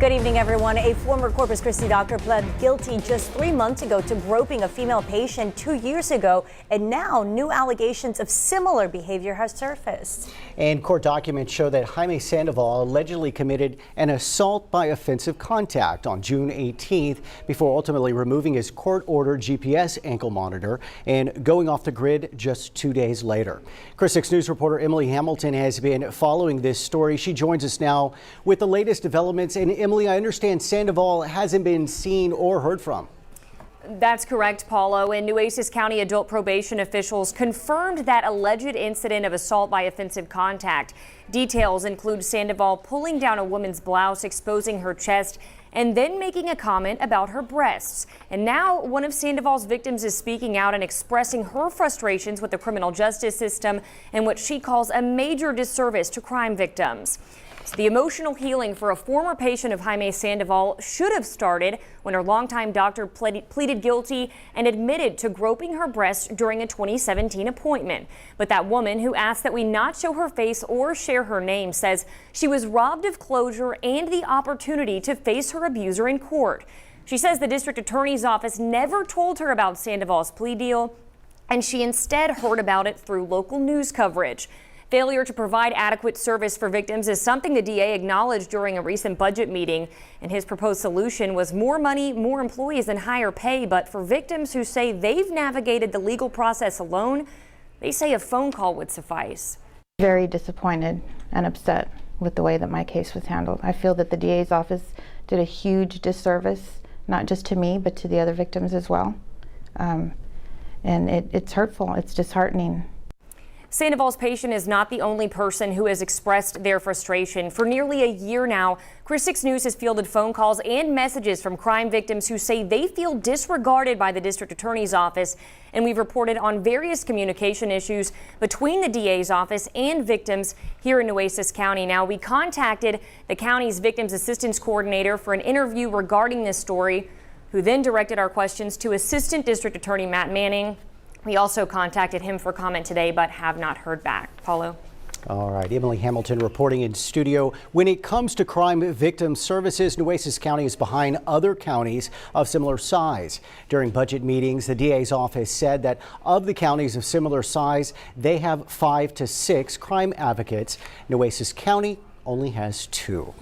Good evening, everyone. A former Corpus Christi doctor pled guilty just 3 months ago to groping a female patient 2 years ago, and now new allegations of similar behavior have surfaced. And court documents show that Jaime Sandoval allegedly committed an assault by offensive contact on June 18th before ultimately removing his court-ordered GPS ankle monitor and going off the grid just 2 days later. Chris 6 News reporter Emily Hamilton has been following this story. She joins us now with the latest developments. And Emily, I understand Sandoval hasn't been seen or heard from. That's correct, Paulo. And Nueces County adult probation officials confirmed that alleged incident of assault by offensive contact. Details include Sandoval pulling down a woman's blouse, exposing her chest, and then making a comment about her breasts. And now one of Sandoval's victims is speaking out and expressing her frustrations with the criminal justice system and what she calls a major disservice to crime victims. So the emotional healing for a former patient of Jaime Sandoval should have started when her longtime doctor pleaded guilty and admitted to groping her breast during a 2017 appointment. But that woman, who asked that we not show her face or share her name, says she was robbed of closure and the opportunity to face her abuser in court. She says the district attorney's office never told her about Sandoval's plea deal, and she instead heard about it through local news coverage. Failure to provide adequate service for victims is something the DA acknowledged during a recent budget meeting, and his proposed solution was more money, more employees, and higher pay. But for victims who say they've navigated the legal process alone, they say a phone call would suffice. Very disappointed and upset with the way that my case was handled. I feel that the DA's office did a huge disservice, not just to me, but to the other victims as well. And it's hurtful. It's disheartening. Sandoval's patient is not the only person who has expressed their frustration. For nearly a year now, Chris 6 News has fielded phone calls and messages from crime victims who say they feel disregarded by the district attorney's office. And we've reported on various communication issues between the DA's office and victims here in Nueces County. Now, we contacted the county's victims assistance coordinator for an interview regarding this story, who then directed our questions to Assistant District Attorney Matt Manning. We also contacted him for comment today, but have not heard back. Paulo. All right, Emily Hamilton reporting in studio. When it comes to crime victim services, Nueces County is behind other counties of similar size. During budget meetings, the DA's office said that of the counties of similar size, they have 5 to 6 crime advocates. Nueces County only has 2.